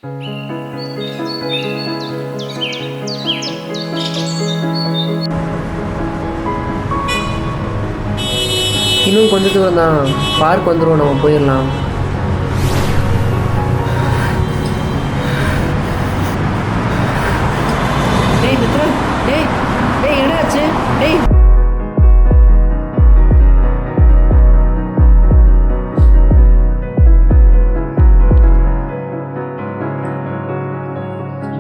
இன்னும் கொஞ்சம் தூரம் தான், பார்க் வந்துடும், நம்ம போயிடலாம். டேய் மித்ரா, டேய் டேய் என்னாச்சு? டேய்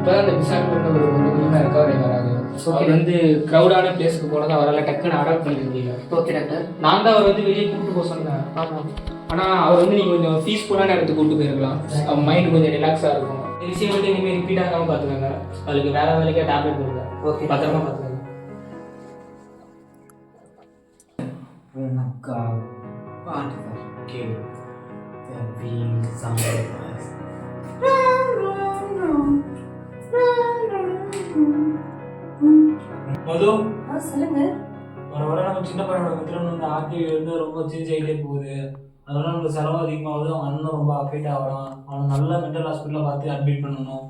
இப்போதான் இந்த விசாரணை ஒரு கொஞ்சம் ரெக்கவரி வராது. அவர் வந்து க்ரௌடான பிளேஸுக்கு போனது அவரால் டக்குன்னு அடாப்ட் பண்ணிருந்தீங்க. Okay doctor. நான் தான் அவர் வந்து வெளியே கூப்பிட்டு போக சொன்னேன். ஆமாம். ஆனால் அவர் வந்து நீங்கள் கொஞ்சம் பீஸ்ஃபுல்லான இடத்துக்கு கூப்பிட்டு போயிருக்கலாம். அவர் மைண்ட் கொஞ்சம் ரிலாக்ஸாக இருக்கும். விஷயம் வந்து இனிமேல் ரிப்பீட் ஆகாமல் பார்த்துக்கோங்க. அதுக்கு வேற வேலைக்கே டேப்லெட் கொடுங்க. ஓகே, பத்திரமா பார்த்துக்கோங்க. மது சொல்லுங்க. வர வர நம்ம சின்ன பையனோட மித்திரன் வந்து ஆக்டிவ் வந்து ரொம்ப சேஞ்ச் ஆகிட்டே போகுது. அதனால நமக்கு செலவு அதிகமாகுது. அவன் அண்ணன் ரொம்ப அஃபெக்ட் ஆகிறான். அவனை நல்ல மென்டல் ஹாஸ்பிட்டலில் பார்த்து அட்மிட் பண்ணணும்.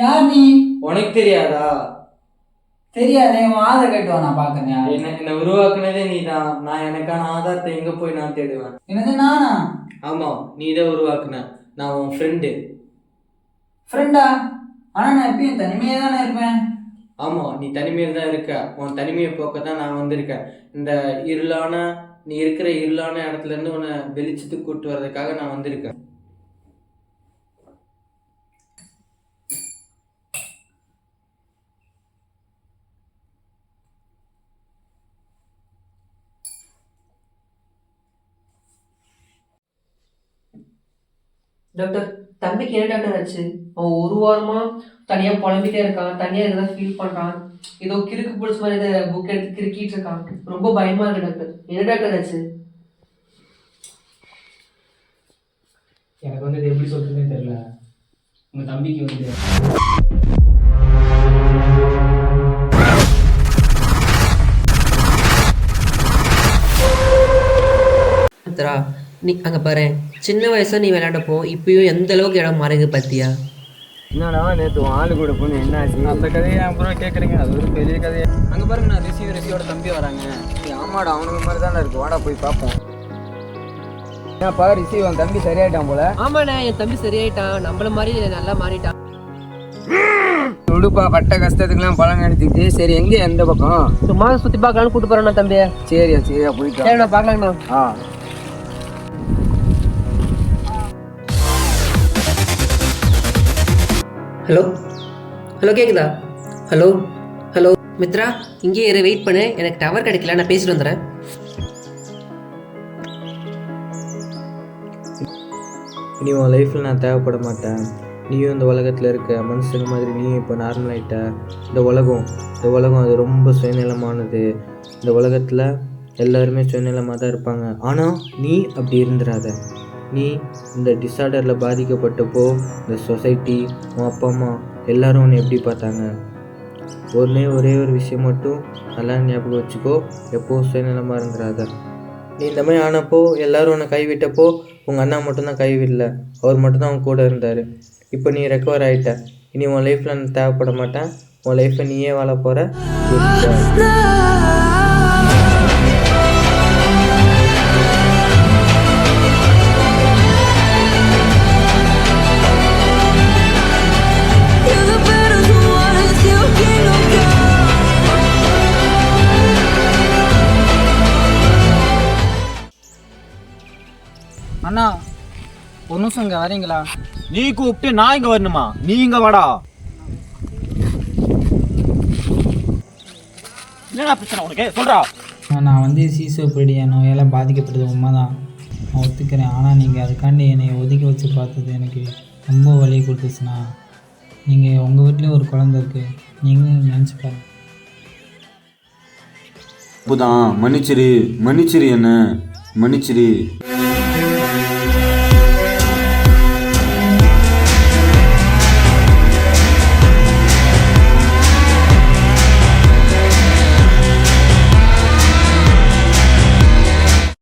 யார் நீ? உனக்கு தெரியாதா? தெரியாதே. உன் ஆதார் கேட்டு நான் பாக்குறேன். என்ன உருவாக்குனதே நீ தான். நான் எனக்கான ஆதாரத்தை எங்க போய் நான் தேடுவேன்? என்னது நானா? ஆமா, நீ தான் உருவாக்குன. நான் உன் ஃப்ரெண்டு. ஃப்ரெண்டா? ஆனா நான் எப்பயும் தனிமையா தானே இருப்பேன். ஆமா, நீ தனிமையில் தான் இருக்க. உன் தனிமையை போக்க தான் நான் வந்திருக்கேன். இந்த நீ இருக்கிற இருளான இடத்துல இருந்து உன்னை வெளிச்சத்துக்கு கூட்டு வர்றதுக்காக நான் வந்திருக்கேன். டாக்டர், தம்பிக்கு என்ன டாக்டர் ஆச்சு? அவன் ஒரு வாரமா தனியா புலம்பிட்டே இருக்கான், தனியா இருக்கதான் ஃபீல் பண்றான். ஏதோ கிறுக்கு பிடிச்ச மாதிரி இதை புக் எடுத்து கிறுக்கிட்டு இருக்கான். ரொம்ப பயமா இருக்கு டாக்டர். என்ன டாக்டர் ஆச்சு? எனக்கு வந்து இது எப்படி சொல்றதுன்னு தெரியல. உங்க தம்பிக்கு வந்து மித்ரா, நீ அங்கே பாரு, சின்ன வயசாக நீ விளையாண்டப்போ இப்பயும் எந்த அளவுக்கு இடம் மாறுது பார்த்தியா? என்னடா நேற்று ஆளு கூட போன என்ன ஆச்சு? அந்த கதையை அப்புறம் கேட்குறீங்க, அது ஒரு பெரிய கதையை. அங்கே பாருங்க, நான் ரிஷியோட தம்பி வராங்க. ஆமாடா, அவனுக்கு மாதிரி தானே இருக்கு. வாடா போய் பார்ப்போம். ஏன்ப்பா ரிஷி உன் தம்பி சரியாயிட்டான் போல? ஆமாண்ணே, என் தம்பி சரியாயிட்டான். நம்மள மாதிரி நல்லா மாறிட்டான். துடுப்பா பட்ட கஷ்டத்துக்குலாம் பழம் எடுத்துக்கிட்டு. சரி, எங்க எந்த பக்கம்? சும்மா சுற்றி பார்க்கலான்னு கூட்டு போகிறேண்ணா தம்பியை. சரியா போயிட்டு சரிண்ணா, பார்க்கலாங்கண்ணா. ஹலோ ஹலோ, கேட்குதா? ஹலோ ஹலோ மித்ரா, இங்கே இரு, வெயிட் பண்ணு. எனக்கு டவர் கிடைக்கல, நான் பேசிட்டு வந்துடுறேன். இனி உன் லைஃப்பில் நான் தேவைப்பட மாட்டேன். நீயும் இந்த உலகத்தில் இருக்க மனுஷங்க மாதிரி நீயும் இப்போ நார்மல் ஆகிட்ட. இந்த உலகம் அது ரொம்ப சுயநலமானது. இந்த உலகத்தில் எல்லாருமே சுயநலமாக தான் இருப்பாங்க. ஆனால் நீ அப்படி இருந்துடாத. நீ இந்த டிஸார்டரில் பாதிக்கப்பட்டப்போ இந்த சொசைட்டி, உன் அப்பா அம்மா எல்லோரும் உன்னை எப்படி பார்த்தாங்க? ஒரே ஒரு விஷயம் மட்டும் நல்லா ஞாபகம் வச்சுக்கோ, எப்போது சுயநலமாக இருந்துடாத. நீ இந்த மாதிரி ஆனப்போ எல்லோரும் உன்னை கைவிட்டப்போ உங்கள் அண்ணா மட்டும்தான் கைவிடல, அவர் மட்டும்தான் அவன் கூட இருந்தார். இப்போ நீ ரெக்கவர் ஆகிட்ட. இனி உன் லைஃப்பில் நான் தேவைப்பட மாட்டேன். உன் லைஃப்பை நீயே வாழ போகிற. அண்ணா, ஒரு நிமிஷம் இங்கே வரீங்களா? நீ கூப்பிட்டு நான் இங்க வரணுமா? நீ இங்க வாடா. என்னடா பிரச்சனை உனக்கு? சொல்றா. நான் வந்து சீசோபீடியா நோயால் பாதிக்கப்பட்டது உண்மைதான், நான் ஒத்துக்கிறேன். ஆனால் நீங்கள் அதுக்காண்டி என்னை ஒதுக்கி வச்சு பார்த்தது எனக்கு ரொம்ப வலி கொடுத்துச்சுண்ணா. நீங்கள் உங்கள் வீட்லேயும் ஒரு குழந்தை இருக்குது, நீங்களும் நினச்சி பாருங்க. இப்போதான் மன்னிச்சிரு என்ன மன்னிச்சிரு.